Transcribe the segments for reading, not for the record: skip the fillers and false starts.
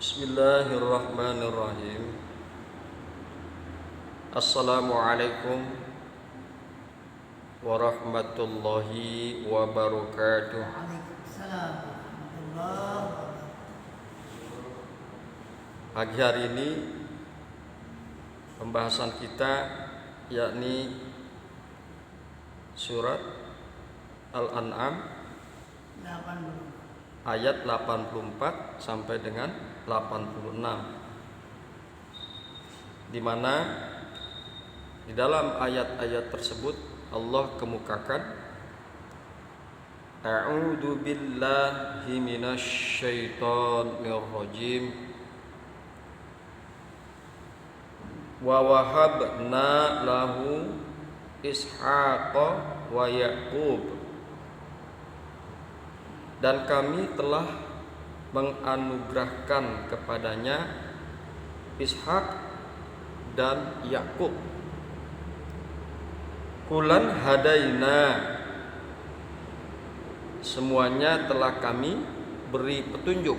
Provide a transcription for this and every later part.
Bismillahirrahmanirrahim. Assalamualaikum warahmatullahi wabarakatuh. Waalaikumsalam warahmatullahi wabarakatuh. Pagi hari ini pembahasan kita yakni surat Al-An'am 80. ayat 84 sampai dengan 86, di mana di dalam ayat-ayat tersebut Allah kemukakan A'udzu billahi minasyaitonir rajim wa wahabna lahu Ishaqa wa Yaqub, dan kami telah menganugerahkan kepadanya Ishak dan Yakub. Kulan hadaina, semuanya telah kami beri petunjuk.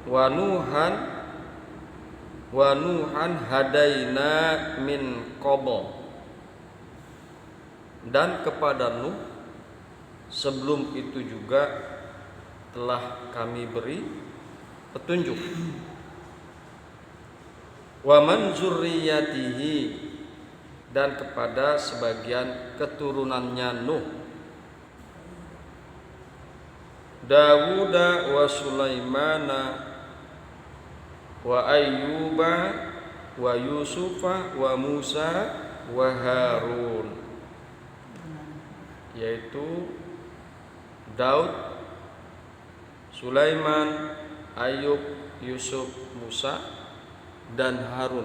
Wa nuhan hadaina min qabl, dan kepada Nuh sebelum itu juga telah kami beri petunjuk. Wa man zurriyatihi, dan kepada sebagian keturunannya Nuh, Dawuda wa Sulaimana wa Ayyuba wa Yusufa wa Musa wa Harun, yaitu Daud, Sulaiman, Ayub, Yusuf, Musa, dan Harun.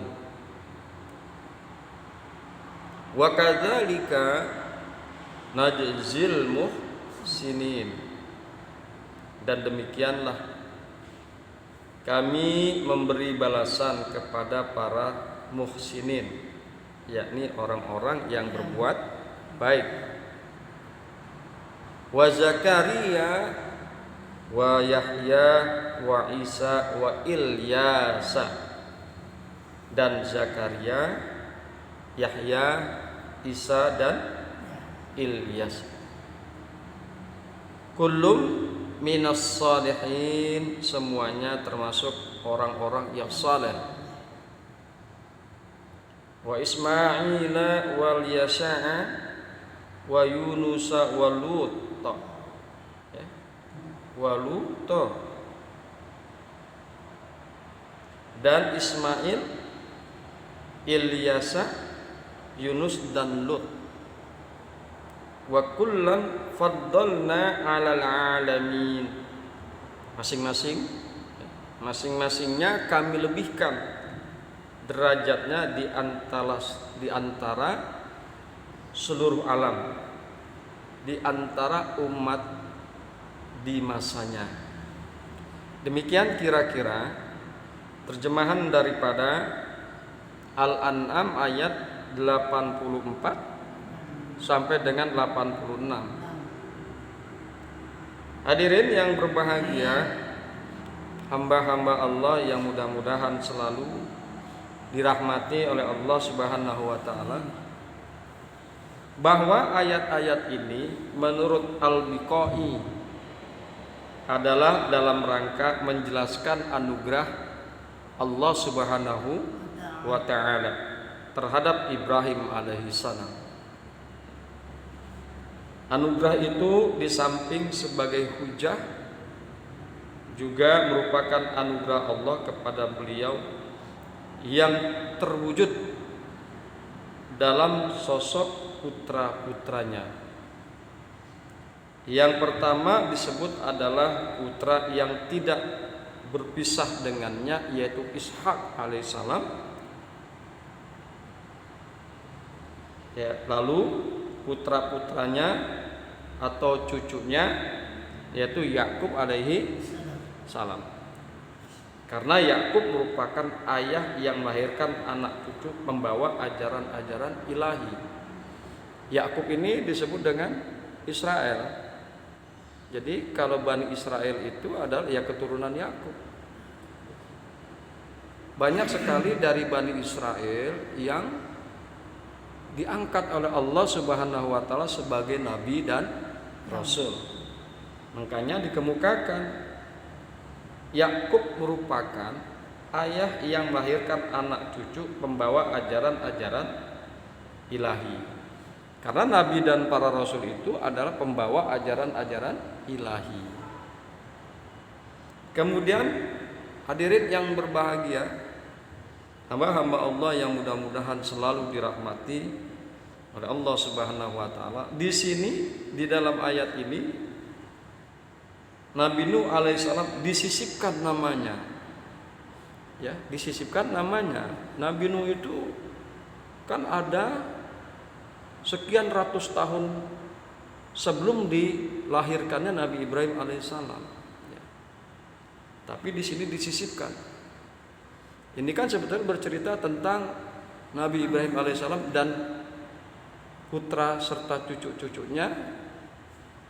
Wa kadzalika najzil muhsinin, dan demikianlah kami memberi balasan kepada para muhsinin, yakni orang-orang yang berbuat baik. Wa Zakaria wa Yahya wa Isa wa Ilyasa, dan Zakaria, Yahya, Isa, dan Ilyas. Kullum minas salihin, semuanya termasuk orang-orang yang saleh. Wa Ismaila wal Yasha'a wa Yunusa wa Lut, Waluto, dan Ismail, Ilyasa, Yunus, dan Lut. Wa kullan faddalna 'alal 'alamin, masing-masingnya kami lebihkan derajatnya di antara seluruh alam, di antara umat di masanya. Demikian kira-kira terjemahan daripada Al-An'am ayat 84 sampai dengan 86. Hadirin yang berbahagia, hamba-hamba Allah yang mudah-mudahan selalu dirahmati oleh Allah Subhanahu wa taala, bahwa ayat-ayat ini menurut Al-Biqai adalah dalam rangka menjelaskan anugerah Allah Subhanahu wa ta'ala terhadap Ibrahim alaihissalam. Anugerah itu di samping sebagai hujah juga merupakan anugerah Allah kepada beliau yang terwujud dalam sosok putra-putranya. Yang pertama disebut adalah putra yang tidak berpisah dengannya, yaitu Ishak alaihissalam. Ya, lalu putra-putranya atau cucunya yaitu Yakub alaihi salam. Karena Yakub merupakan ayah yang melahirkan anak cucu membawa ajaran-ajaran ilahi. Yakub ini disebut dengan Israel. Jadi kalau Bani Israel itu adalah ya keturunan Yakub. Banyak sekali dari Bani Israel yang diangkat oleh Allah Subhanahu wa taala sebagai nabi dan rasul. Makanya dikemukakan Yakub merupakan ayah yang melahirkan anak cucu pembawa ajaran-ajaran ilahi. Karena nabi dan para rasul itu adalah pembawa ajaran-ajaran ilahi. Kemudian hadirin yang berbahagia, hamba-hamba Allah yang mudah-mudahan selalu dirahmati oleh Allah Subhanahu wa taala. Di sini di dalam ayat ini Nabi Nuh alaihissalam disisipkan namanya. Ya, disisipkan namanya. Nabi Nuh itu kan ada sekian ratus tahun sebelum dilahirkannya Nabi Ibrahim alaihissalam. Ya. Tapi di sini disisipkan. Ini kan sebetulnya bercerita tentang Nabi Ibrahim alaihissalam dan putra serta cucu-cucunya,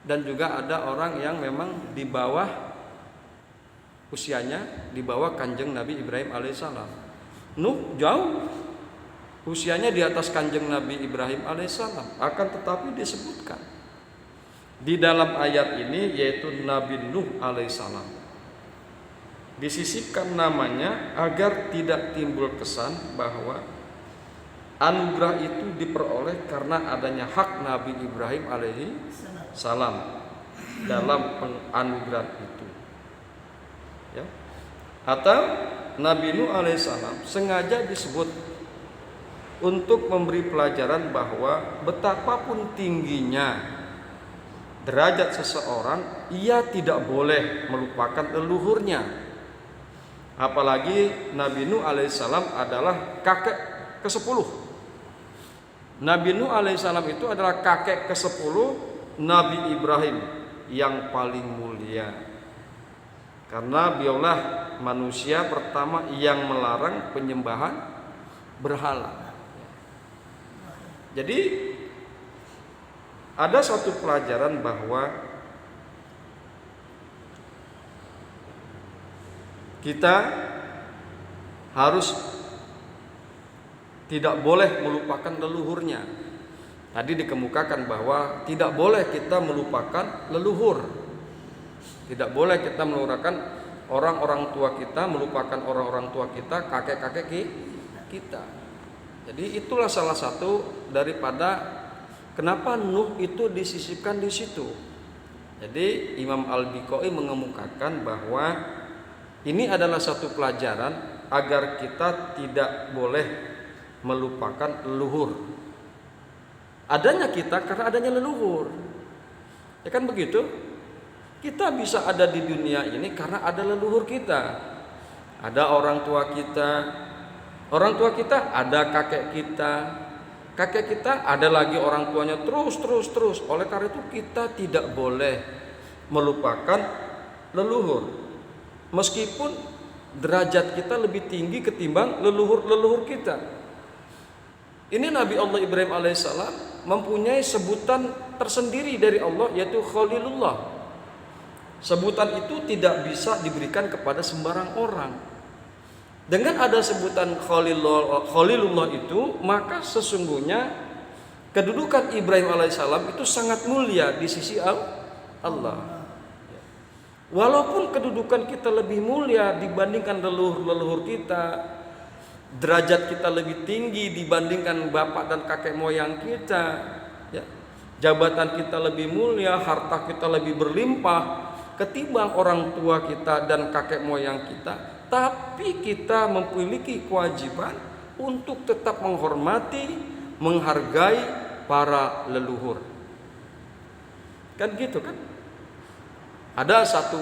dan juga ada orang yang memang di bawah usianya, di bawah kanjeng Nabi Ibrahim alaihissalam. Nuh jauh usianya di atas kanjeng Nabi Ibrahim alaihissalam, akan tetapi disebutkan di dalam ayat ini yaitu Nabi Nuh alaihissalam disisipkan namanya agar tidak timbul kesan bahwa anugerah itu diperoleh karena adanya hak Nabi Ibrahim alaihi salam dalam penganugerahan itu. Ya. Atau Nabi Nuh alaihissalam sengaja disebut untuk memberi pelajaran bahwa betapapun tingginya derajat seseorang, ia tidak boleh melupakan leluhurnya. Apalagi Nabi Nuh alaihissalam adalah kakek ke-10. Nabi Nuh alaihissalam itu adalah kakek ke-10 Nabi Ibrahim yang paling mulia. Karena beliaulah manusia pertama yang melarang penyembahan berhala. Jadi ada satu pelajaran bahwa kita harus tidak boleh melupakan leluhurnya. Tadi dikemukakan bahwa tidak boleh kita melupakan leluhur. Tidak boleh kita melupakan orang-orang tua kita, melupakan orang-orang tua kita, kakek-kakek kita. Jadi itulah salah satu daripada kenapa Nuh itu disisipkan di situ. Jadi Imam Al-Biqai mengemukakan bahwa ini adalah satu pelajaran agar kita tidak boleh melupakan leluhur. Adanya kita karena adanya leluhur. Ya kan begitu? Kita bisa ada di dunia ini karena ada leluhur kita. Ada orang tua kita. Orang tua kita ada kakek kita. Kakek kita ada lagi orang tuanya terus. Oleh karena itu kita tidak boleh melupakan leluhur. Meskipun derajat kita lebih tinggi ketimbang leluhur kita. Ini Nabi Allah Ibrahim alaihissalam mempunyai sebutan tersendiri dari Allah, yaitu Khalilullah. Sebutan itu tidak bisa diberikan kepada sembarang orang. Dengan ada sebutan Khalilullah itu, maka sesungguhnya kedudukan Ibrahim alaihissalam itu sangat mulia di sisi Allah. Walaupun kedudukan kita lebih mulia dibandingkan leluhur kita, derajat kita lebih tinggi dibandingkan bapak dan kakek moyang kita, ya. Jabatan kita lebih mulia, harta kita lebih berlimpah ketimbang orang tua kita dan kakek moyang kita, tapi kita memiliki kewajiban untuk tetap menghormati, menghargai para leluhur. Kan gitu kan? Ada satu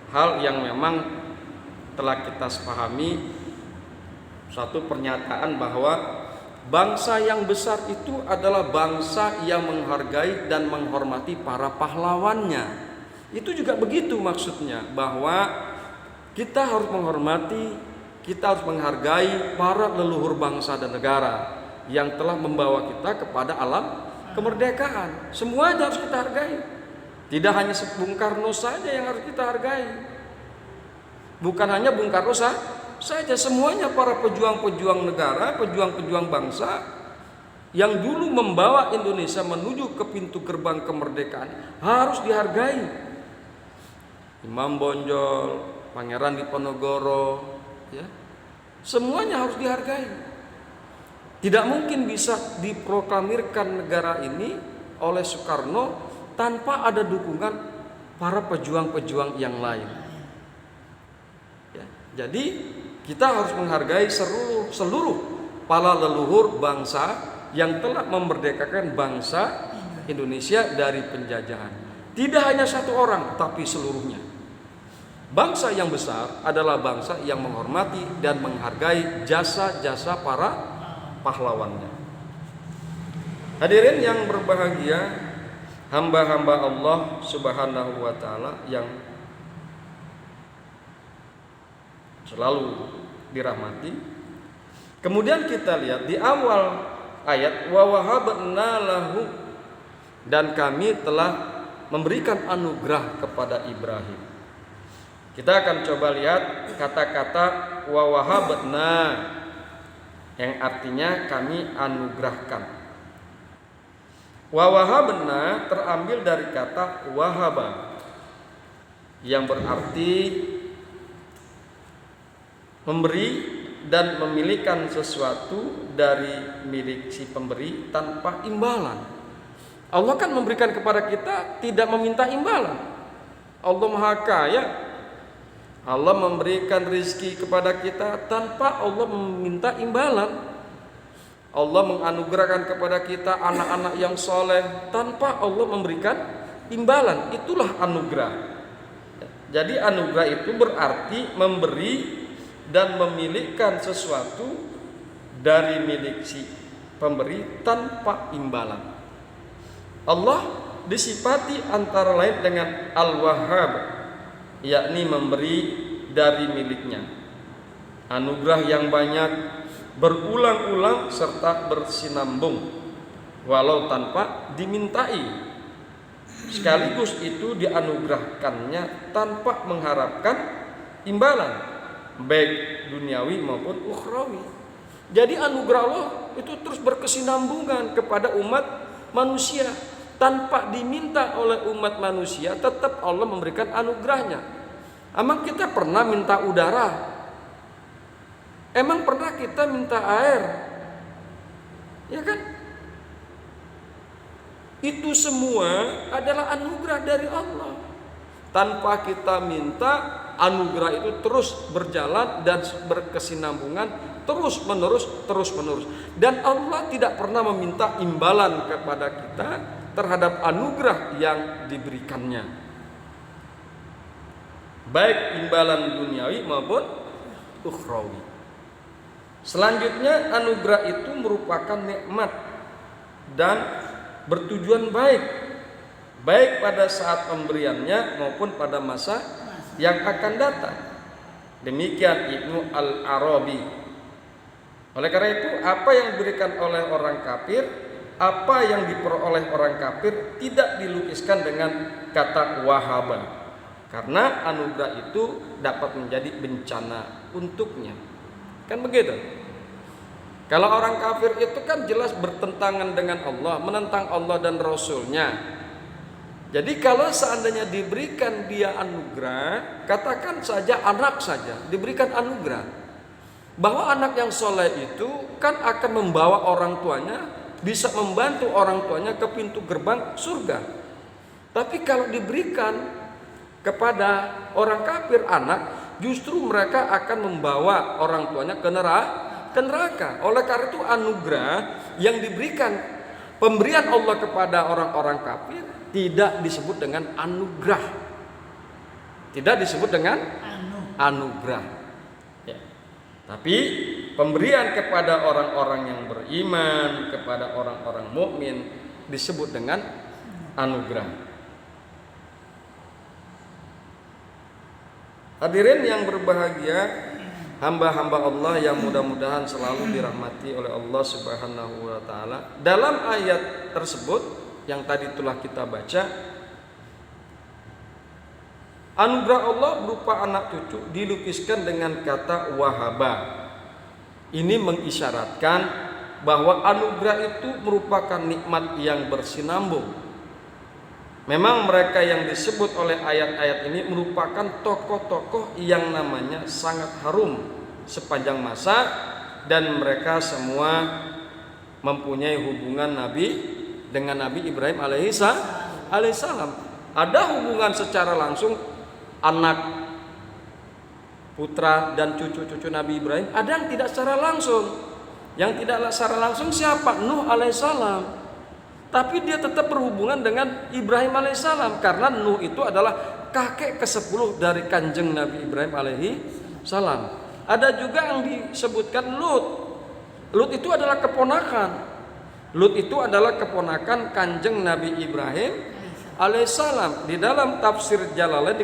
hal yang memang telah kita pahami, satu pernyataan bahwa bangsa yang besar itu adalah bangsa yang menghargai dan menghormati para pahlawannya. Itu juga begitu maksudnya, bahwa kita harus menghormati, kita harus menghargai para leluhur bangsa dan negara yang telah membawa kita kepada alam kemerdekaan. Semuanya harus kita hargai. Tidak hanya Bung Karno saja yang harus kita hargai. Bukan hanya Bung Karno saja, semuanya para pejuang-pejuang negara, pejuang-pejuang bangsa yang dulu membawa Indonesia menuju ke pintu gerbang kemerdekaan harus dihargai. Imam Bonjol, Pangeran Diponegoro, ya, semuanya harus dihargai. Tidak mungkin bisa diproklamirkan negara ini oleh Soekarno tanpa ada dukungan para pejuang-pejuang yang lain. Ya, jadi kita harus menghargai seluruh para leluhur bangsa yang telah memerdekakan bangsa Indonesia dari penjajahan. Tidak hanya satu orang, tapi seluruhnya. Bangsa yang besar adalah bangsa yang menghormati dan menghargai jasa-jasa para pahlawannya. Hadirin yang berbahagia, hamba-hamba Allah Subhanahu wa taala yang selalu dirahmati. Kemudian kita lihat di awal ayat, wa wahabna lahu, dan kami telah memberikan anugerah kepada Ibrahim. Kita akan coba lihat kata-kata wa wahabna yang artinya kami anugerahkan. Wa wahabna terambil dari kata wahaba yang berarti memberi dan memilihkan sesuatu dari milik si pemberi tanpa imbalan. Allah kan memberikan kepada kita tidak meminta imbalan. Allah Maha Kaya. Allah memberikan rizki kepada kita tanpa Allah meminta imbalan. Allah menganugerahkan kepada kita anak-anak yang soleh tanpa Allah memberikan imbalan. Itulah anugerah. Jadi anugerah itu berarti memberi dan memilihkan sesuatu dari milik si pemberi tanpa imbalan. Allah disifati antara lain dengan Al-Wahhab, yakni memberi dari miliknya. Anugerah yang banyak, berulang-ulang serta bersinambung, walau tanpa dimintai. Sekaligus itu dianugerahkannya tanpa mengharapkan imbalan, baik duniawi maupun ukhrawi. Jadi anugerah Allah itu terus berkesinambungan kepada umat manusia. Tanpa diminta oleh umat manusia, tetap Allah memberikan anugerahnya. Emang kita pernah minta udara? Emang pernah kita minta air? Ya kan? Itu semua adalah anugerah dari Allah. Tanpa kita minta, anugerah itu terus berjalan dan berkesinambungan terus menerus. Dan Allah tidak pernah meminta imbalan kepada kita terhadap anugerah yang diberikannya, baik imbalan duniawi maupun ukhrawi. Selanjutnya, anugerah itu merupakan nikmat dan bertujuan baik pada saat pemberiannya maupun pada masa yang akan datang. Demikian Ibnu Al-Arabi. Oleh karena itu, apa yang diberikan oleh orang kafir, apa yang diperoleh orang kafir tidak dilukiskan dengan kata wahaba, karena anugerah itu dapat menjadi bencana untuknya. Kan begitu? Kalau orang kafir itu kan jelas bertentangan dengan Allah, menentang Allah dan Rasulnya. Jadi kalau seandainya diberikan dia anugerah, katakan saja anak saja diberikan anugerah, bahwa anak yang soleh itu kan akan membawa orang tuanya, bisa membantu orang tuanya ke pintu gerbang surga. Tapi kalau diberikan kepada orang kafir anak, justru mereka akan membawa orang tuanya ke neraka. Oleh karena itu anugerah yang diberikan, pemberian Allah kepada orang-orang kafir tidak disebut dengan anugerah. Tidak disebut dengan anugerah. Ya. Tapi pemberian kepada orang-orang yang beriman, kepada orang-orang mukmin disebut dengan anugerah. Hadirin yang berbahagia, hamba-hamba Allah yang mudah-mudahan selalu dirahmati oleh Allah Subhanahu wa taala. Dalam ayat tersebut yang tadi telah kita baca, anugerah Allah berupa anak cucu dilukiskan dengan kata wahaba. Ini mengisyaratkan bahwa anugerah itu merupakan nikmat yang bersinambung. Memang mereka yang disebut oleh ayat-ayat ini merupakan tokoh-tokoh yang namanya sangat harum sepanjang masa, dan mereka semua mempunyai hubungan Nabi dengan Nabi Ibrahim alaihissalam. Ada hubungan secara langsung anak, putra dan cucu-cucu Nabi Ibrahim, ada yang tidak secara langsung. Yang tidak secara langsung siapa? Nuh alaihissalam. Tapi dia tetap berhubungan dengan Ibrahim alaihissalam, karena Nuh itu adalah kakek ke-10 dari kanjeng Nabi Ibrahim alaihissalam. Ada juga yang disebutkan Lut. Lut itu adalah keponakan. Lut itu adalah keponakan kanjeng Nabi Ibrahim alaihissalam. Di dalam tafsir Jalalain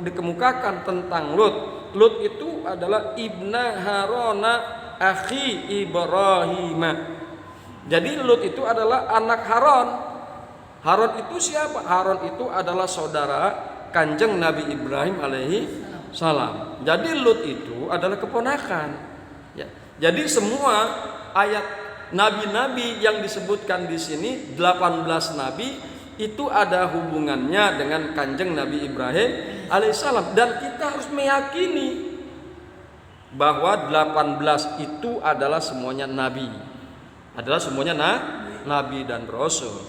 dikemukakan tentang Lut. Lut itu adalah ibna Harona akhi Ibrahim. Jadi Lut itu adalah anak Haron. Haron itu siapa? Haron itu adalah saudara kanjeng Nabi Ibrahim alaihissalam. Jadi Lut itu adalah keponakan. Ya. Jadi semua ayat nabi-nabi yang disebutkan di sini 18 nabi itu ada hubungannya dengan kanjeng Nabi Ibrahim alaihissalam, dan kita harus meyakini bahwa 18 itu adalah semuanya nabi. Adalah semuanya nabi dan rasul.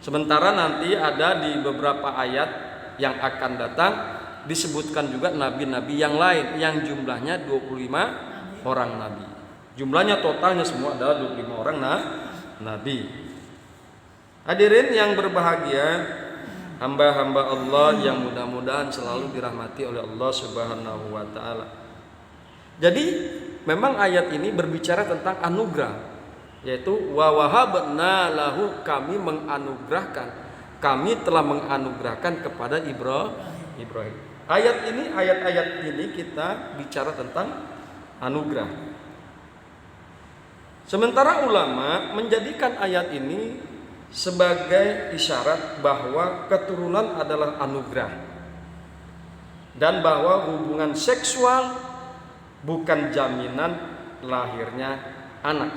Sementara nanti ada di beberapa ayat yang akan datang disebutkan juga nabi-nabi yang lain yang jumlahnya 25 orang nabi. Jumlahnya totalnya semua adalah 25 orang nabi. Hadirin yang berbahagia, hamba-hamba Allah yang mudah-mudahan selalu dirahmati oleh Allah Subhanahu wa taala. Jadi memang ayat ini berbicara tentang anugerah, yaitu wa wahabna lahu, kami menganugerahkan, kami telah menganugerahkan kepada Ibrahim. Ayat-ayat ini kita bicara tentang anugerah. Sementara ulama menjadikan ayat ini sebagai isyarat bahwa keturunan adalah anugerah, dan bahwa hubungan seksual bukan jaminan lahirnya anak.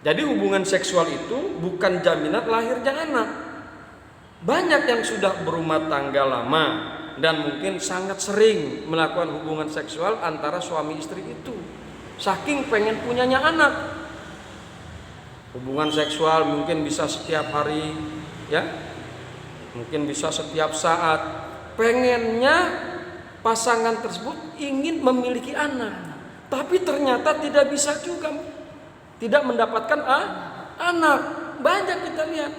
Jadi hubungan seksual itu bukan jaminan lahirnya anak. Banyak yang sudah berumah tangga lama dan mungkin sangat sering melakukan hubungan seksual antara suami istri itu, saking pengen punyanya anak. Hubungan seksual mungkin bisa setiap hari, ya, mungkin bisa setiap saat. Pengennya pasangan tersebut ingin memiliki anak, tapi ternyata tidak bisa juga, tidak mendapatkan anak. Banyak kita lihat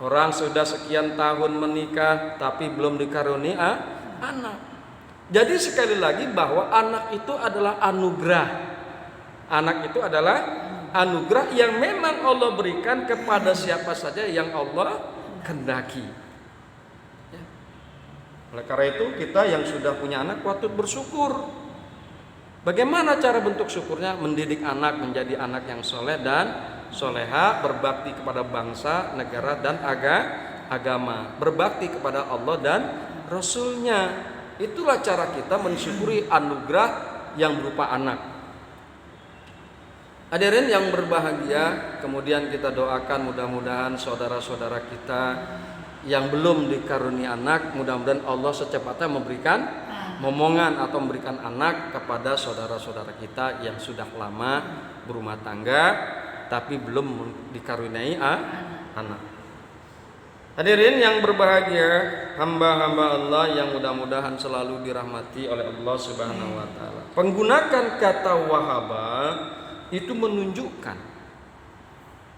orang sudah sekian tahun menikah tapi belum dikaruniai anak. Jadi sekali lagi bahwa anak itu adalah anugerah. Anak itu adalah anugerah yang memang Allah berikan kepada siapa saja yang Allah kehendaki. Ya. Oleh karena itu kita yang sudah punya anak patut bersyukur. Bagaimana cara bentuk syukurnya? Mendidik anak menjadi anak yang soleh dan soleha, berbakti kepada bangsa, negara dan agama, berbakti kepada Allah dan Rasulnya. Itulah cara kita mensyukuri anugerah yang berupa anak. Hadirin yang berbahagia, kemudian kita doakan mudah-mudahan saudara-saudara kita yang belum dikaruniai anak, mudah-mudahan Allah secepatnya memberikan momongan atau memberikan anak kepada saudara-saudara kita yang sudah lama berumah tangga tapi belum dikaruniai anak. Hadirin yang berbahagia, hamba-hamba Allah yang mudah-mudahan selalu dirahmati oleh Allah Subhanahu wa taala. Penggunakan kata wahaba itu menunjukkan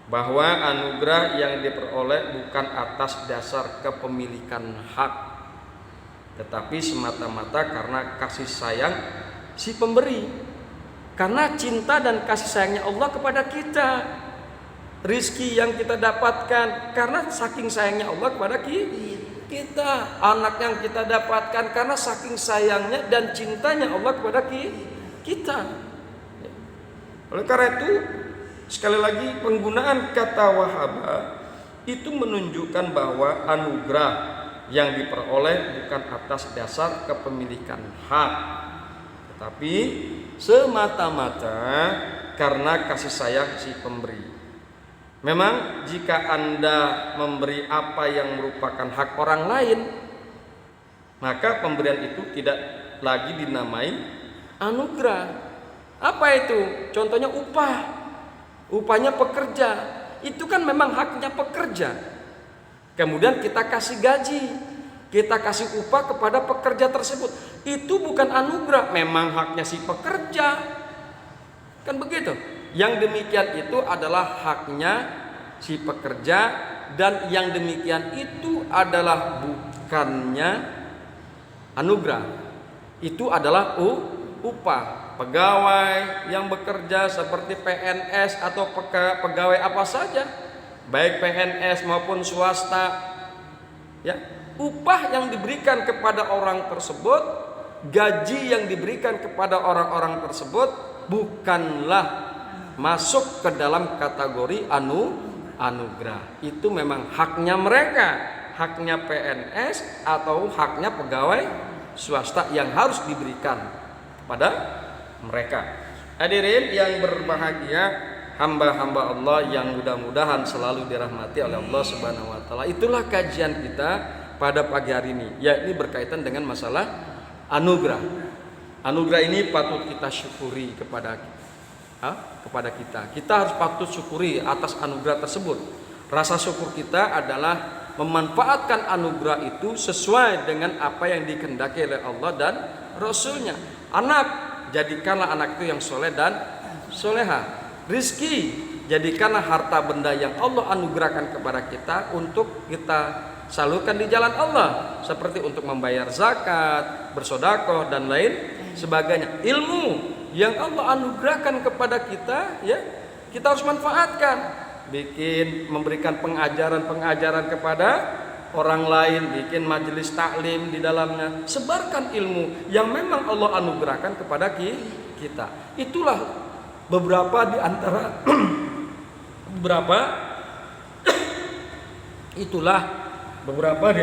bahwa anugerah yang diperoleh bukan atas dasar kepemilikan hak, tetapi semata-mata karena kasih sayang si pemberi, karena cinta dan kasih sayangnya Allah kepada kita. Rizki yang kita dapatkan karena saking sayangnya Allah kepada kita. Anak yang kita dapatkan karena saking sayangnya dan cintanya Allah kepada kita. Oleh karena itu Sekali lagi, penggunaan kata wahaba itu menunjukkan bahwa anugerah yang diperoleh bukan atas dasar kepemilikan hak, tetapi semata-mata karena kasih sayang si pemberi. Memang jika Anda memberi apa yang merupakan hak orang lain, maka pemberian itu tidak lagi dinamai anugerah. Apa itu? Contohnya upah. Upahnya pekerja, itu kan memang haknya pekerja. Kemudian kita kasih gaji, kita kasih upah kepada pekerja tersebut. Itu bukan anugerah, memang haknya si pekerja. Kan begitu. Yang demikian itu adalah haknya si pekerja, dan yang demikian itu adalah bukannya anugerah. Itu adalah upah. Pegawai yang bekerja seperti PNS atau pegawai apa saja, baik PNS maupun swasta, ya, upah yang diberikan kepada orang tersebut, gaji yang diberikan kepada orang-orang tersebut bukanlah masuk ke dalam kategori anugerah. Itu memang haknya mereka, haknya PNS atau haknya pegawai swasta yang harus diberikan pada mereka. Hadirin yang berbahagia, hamba-hamba Allah yang mudah-mudahan selalu dirahmati oleh Allah Subhanahu wa taala. Itulah kajian kita pada pagi hari ini, yakni berkaitan dengan masalah anugerah. Anugerah ini patut kita syukuri kepada kita. Kita harus patut syukuri atas anugerah tersebut. Rasa syukur kita adalah memanfaatkan anugerah itu sesuai dengan apa yang dikehendaki oleh Allah dan Rasulnya. Anak, jadikanlah anak itu yang soleh dan soleha. Rizki, jadikanlah harta benda yang Allah anugerahkan kepada kita untuk kita salurkan di jalan Allah, seperti untuk membayar zakat, bersedekah dan lain sebagainya. Ilmu yang Allah anugerahkan kepada kita, ya, kita harus manfaatkan. Memberikan pengajaran kepada orang lain, bikin majelis taklim di dalamnya, sebarkan ilmu yang memang Allah anugerahkan kepada kita. Itulah beberapa di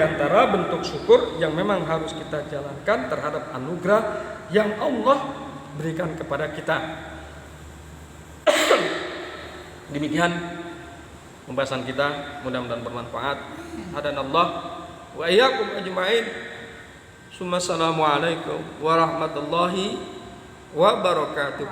antara bentuk syukur yang memang harus kita jalankan terhadap anugerah yang Allah berikan kepada kita. Demikian pembahasan kita, mudah-mudahan bermanfaat. Hadanallah wa iyyakum ajma'in. Assalamualaikum warahmatullahi wabarakatuh.